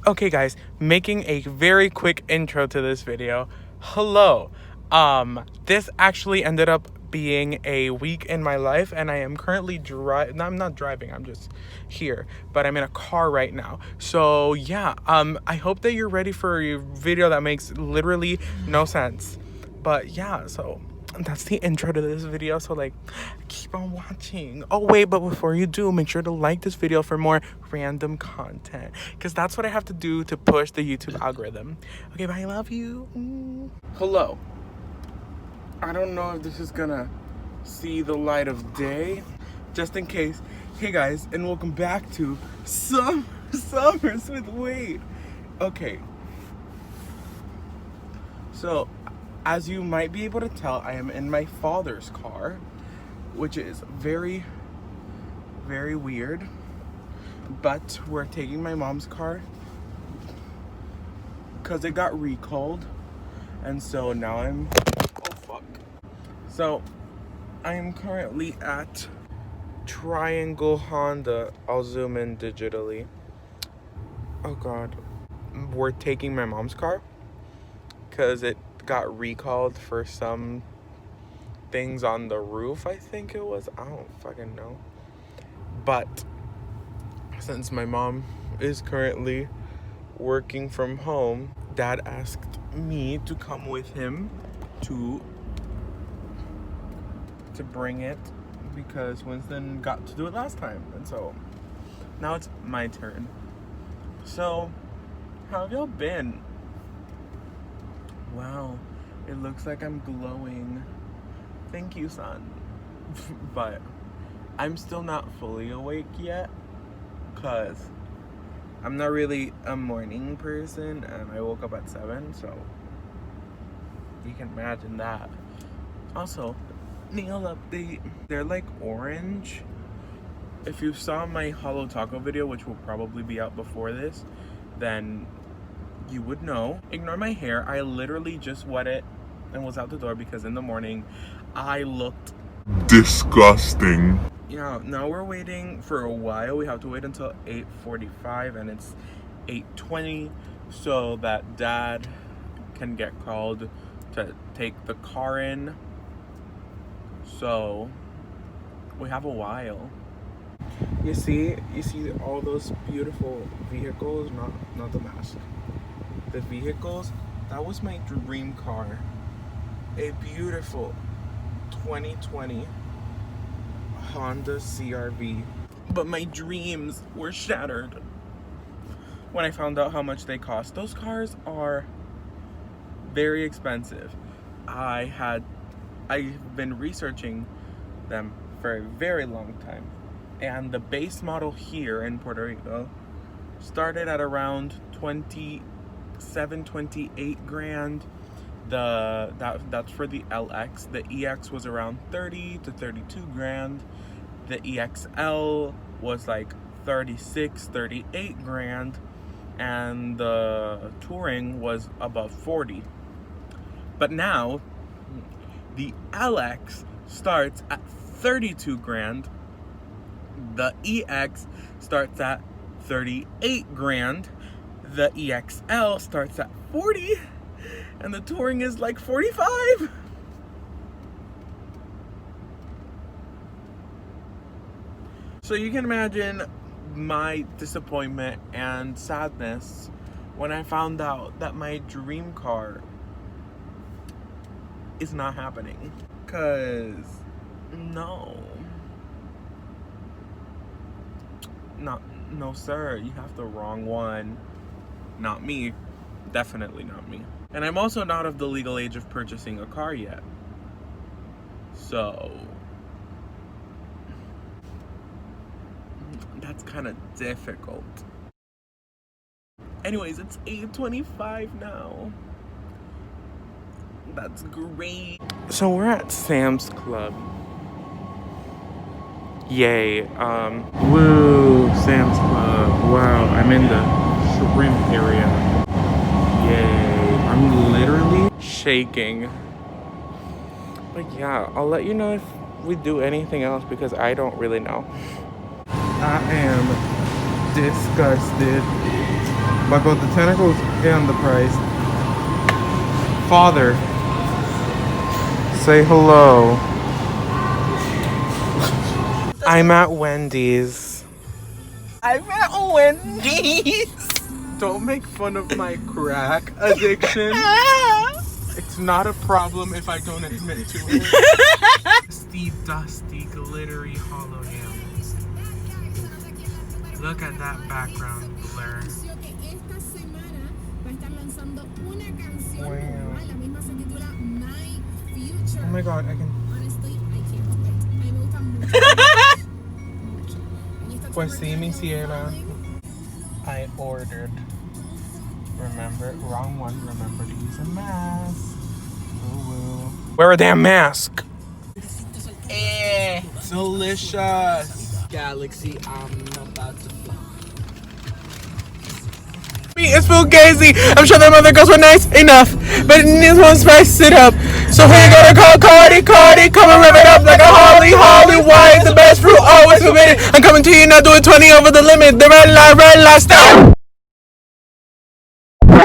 Okay guys, making a very quick intro to this video. Hello. This actually ended up being a week in my life, and I am currently I'm not driving, I'm just here, but I'm in a car right now. So yeah, I hope that you're ready for a video that makes literally no sense. But yeah, so that's the intro to this video, so like keep on watching. Oh wait, but before you do, make sure to like this video for more random content, because that's what I have to do to push the YouTube algorithm. Okay, bye, I love you. Hello. I don't know if this is gonna see the light of day, just in case. Hey guys, and welcome back to Summers with Wayde. Okay, so as you might be able to tell, I am in my father's car, which is very, very weird. But we're taking my mom's car because it got recalled, and so now so I am currently at Triangle Honda. I'll zoom in digitally. Oh god, we're taking my mom's car because it got recalled for some things on the roof, I think it was. I don't fucking know. But since my mom is currently working from home, Dad asked me to come with him to bring it because Winston got to do it last time, and so now it's my turn. So how have y'all been? Wow, it looks like I'm glowing. Thank you, son. But I'm still not fully awake yet because I'm not really a morning person, and I woke up at 7, so you can imagine that. Also, nail update. They're like orange. If you saw my Hollow Taco video, which will probably be out before this, then you would know. Ignore my hair. I literally just wet it and was out the door because in the morning I looked disgusting. Yeah, now we're waiting for a while. We have to wait until 8:45 and it's 8:20 so that Dad can get called to take the car in. So we have a while. You see all those beautiful vehicles, not the mask. The vehicles, that was my dream car. A beautiful 2020 Honda CR-V. But my dreams were shattered when I found out how much they cost. Those cars are very expensive. I've been researching them for a very long time, and the base model here in Puerto Rico started at around 28 grand. That's for the LX. The EX was around 30 to 32 grand. The EXL was like 38 grand, and the Touring was above 40. But now the LX starts at 32 grand. The EX starts at 38 grand. The EXL starts at 40, and the Touring is like 45. So you can imagine my disappointment and sadness when I found out that my dream car is not happening. Cause no sir, you have the wrong one. Not me. Definitely not me. And I'm also not of the legal age of purchasing a car yet. So that's kind of difficult. Anyways, it's 8:25 now. That's great. So we're at Sam's Club. Yay. Woo, Sam's Club. Wow, I'm in the shrimp area. Yay. I'm literally shaking. But yeah, I'll let you know if we do anything else because I don't really know. I am disgusted. by both the tentacles and the price. Father, say hello. I'm at Wendy's. I'm at Wendy's. Don't make fun of my crack addiction. It's not a problem if I don't admit to it. Dusty, dusty, glittery hollow hands. Look at that background blur. Wow. Oh my god, I can. Pues sí, mi ciela. I ordered. Remember, wrong one. Remember to use a mask. Ooh. Wear a damn mask. Delicious. Galaxy, I'm about to fly. It's fugazi. I'm sure them other girls were nice enough, but this one spice it up. So who you gonna call Cardi? Cardi, come and rev it up like a Holly. Holly, why is the best fruit always forbidden? I'm coming to you now, doing 20 over the limit. The red light, stop.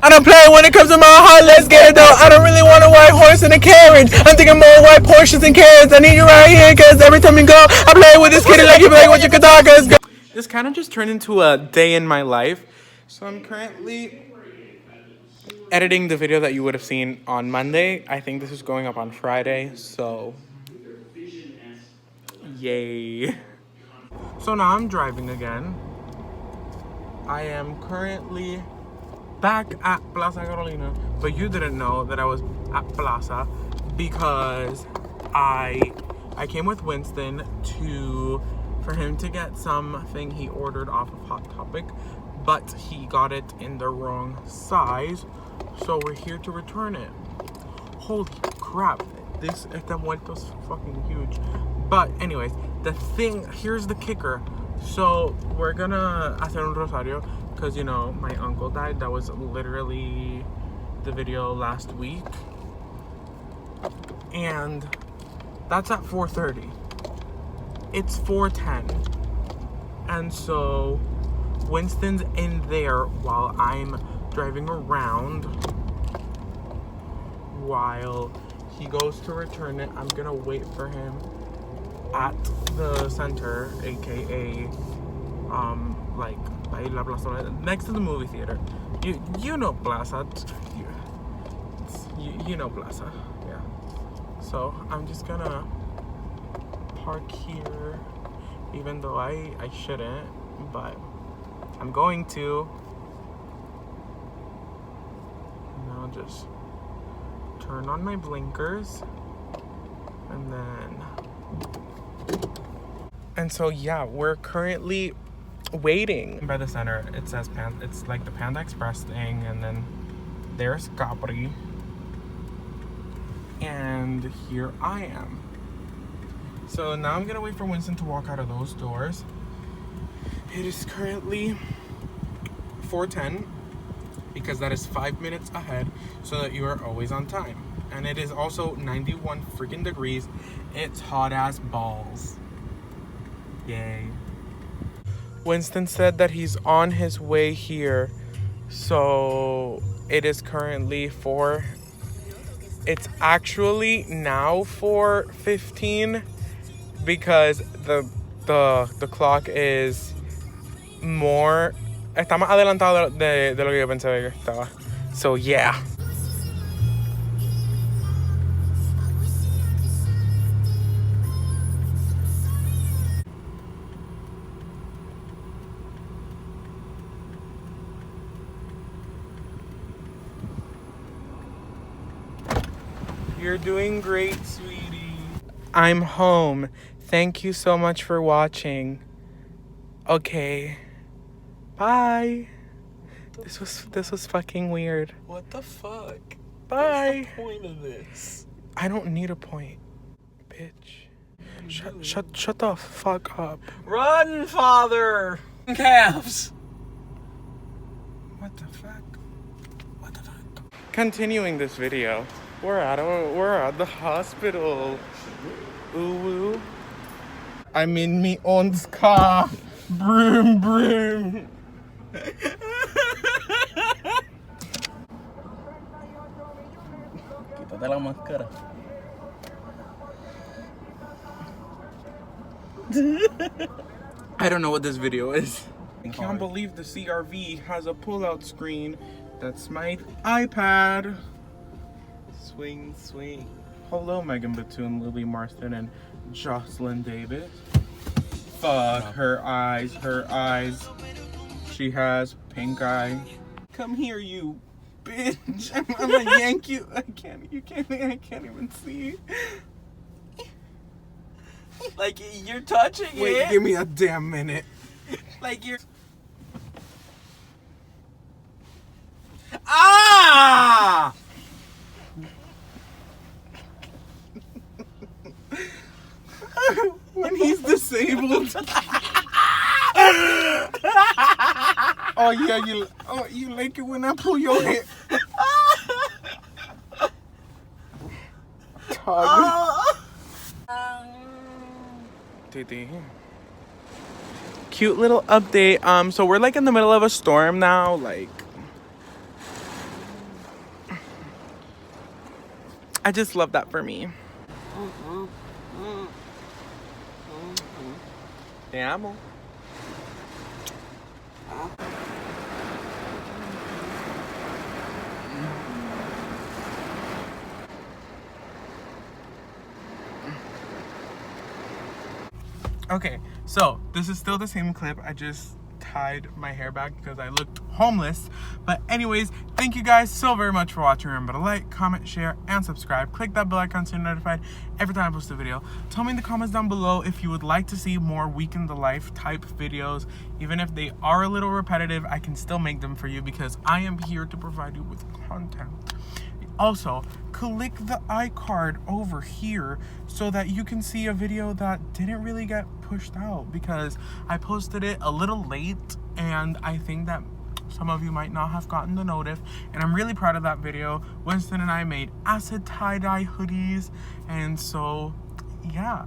I don't play when it comes to my heart, let's get it though. I don't really want a white horse and a carriage. I'm thinking more white Porsches and carrots. I need you right here, cause every time you go, I play with this kitty like you play with your katakas. This kind of just turned into a day in my life. So I'm currently editing the video that you would have seen on Monday. I think this is going up on Friday, so yay. So now I'm driving again. I am currently back at Plaza Carolina, but you didn't know that I was at Plaza because I came with Winston for him to get something he ordered off of Hot Topic, but he got it in the wrong size, so we're here to return it. Holy crap, this esta vuelto's fucking huge. But anyways, here's the kicker. So we're gonna hacer un rosario because, you know, my uncle died. That was literally the video last week, and that's at 4:30. It's 4:10, and so Winston's in there while I'm driving around while he goes to return it. I'm gonna wait for him at the center, aka like by La Plaza, next to the movie theater. You know Plaza. You know Plaza, yeah. So I'm just gonna park here, even though I shouldn't, but I'm going to. Now just turn on my blinkers, and then. And so yeah, we're currently waiting by the center. It says it's like the Panda Express thing, and then there's Capri, and here I am. So now I'm gonna wait for Winston to walk out of those doors. It is currently 4:10 because that is 5 minutes ahead, so that you are always on time. And it is also 91 freaking degrees. It's hot as balls. Yay. Winston said that he's on his way here. So it is currently it's actually now 4:15 because the clock is more, está más adelantado de lo que yo pensé que estaba. So yeah. You're doing great, sweetie. I'm home. Thank you so much for watching. Okay. Bye. This was fucking weird. What the fuck? Bye. What's the point of this? I don't need a point, bitch. Shut the fuck up. Run, father! Calves! What the fuck? What the fuck? Continuing this video, we're at the hospital. Ooh woo. I'm in me own car. Broom broom. Quítate la máscara. I don't know what this video is. I can't believe the CRV has a pull-out screen. That's my iPad. Swing, swing. Hello, Megan Batoon, Lily Marston, and Jocelyn Davis. Fuck, her eyes, her eyes. She has pink eye. Come here, you bitch. I'm gonna yank you. I can't even see. Like, you're touching it. Wait, give me a damn minute. Like, you're... Ah! When he's disabled. Oh yeah, you like it when I pull your hair. Cute little update. So we're like in the middle of a storm now. Like, I just love that for me. Te amo. Okay, so this is still the same clip. I just tied my hair back because I looked homeless. But anyways, thank you guys so very much for watching. Remember to like, comment, share, and subscribe. Click that bell icon so you're notified every time I post a video. Tell me in the comments down below if you would like to see more week in the life type videos. Even if they are a little repetitive, I can still make them for you because I am here to provide you with content. Also, click the iCard over here so that you can see a video that didn't really get pushed out because I posted it a little late and I think that some of you might not have gotten the notif, and I'm really proud of that video. Winston and I made acid tie-dye hoodies, and so yeah,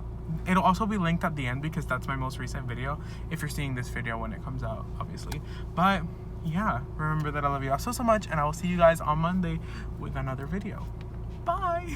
it'll also be linked at the end because that's my most recent video if you're seeing this video when it comes out, obviously. But yeah, remember that I love you all so much, and I will see you guys on Monday with another video. Bye.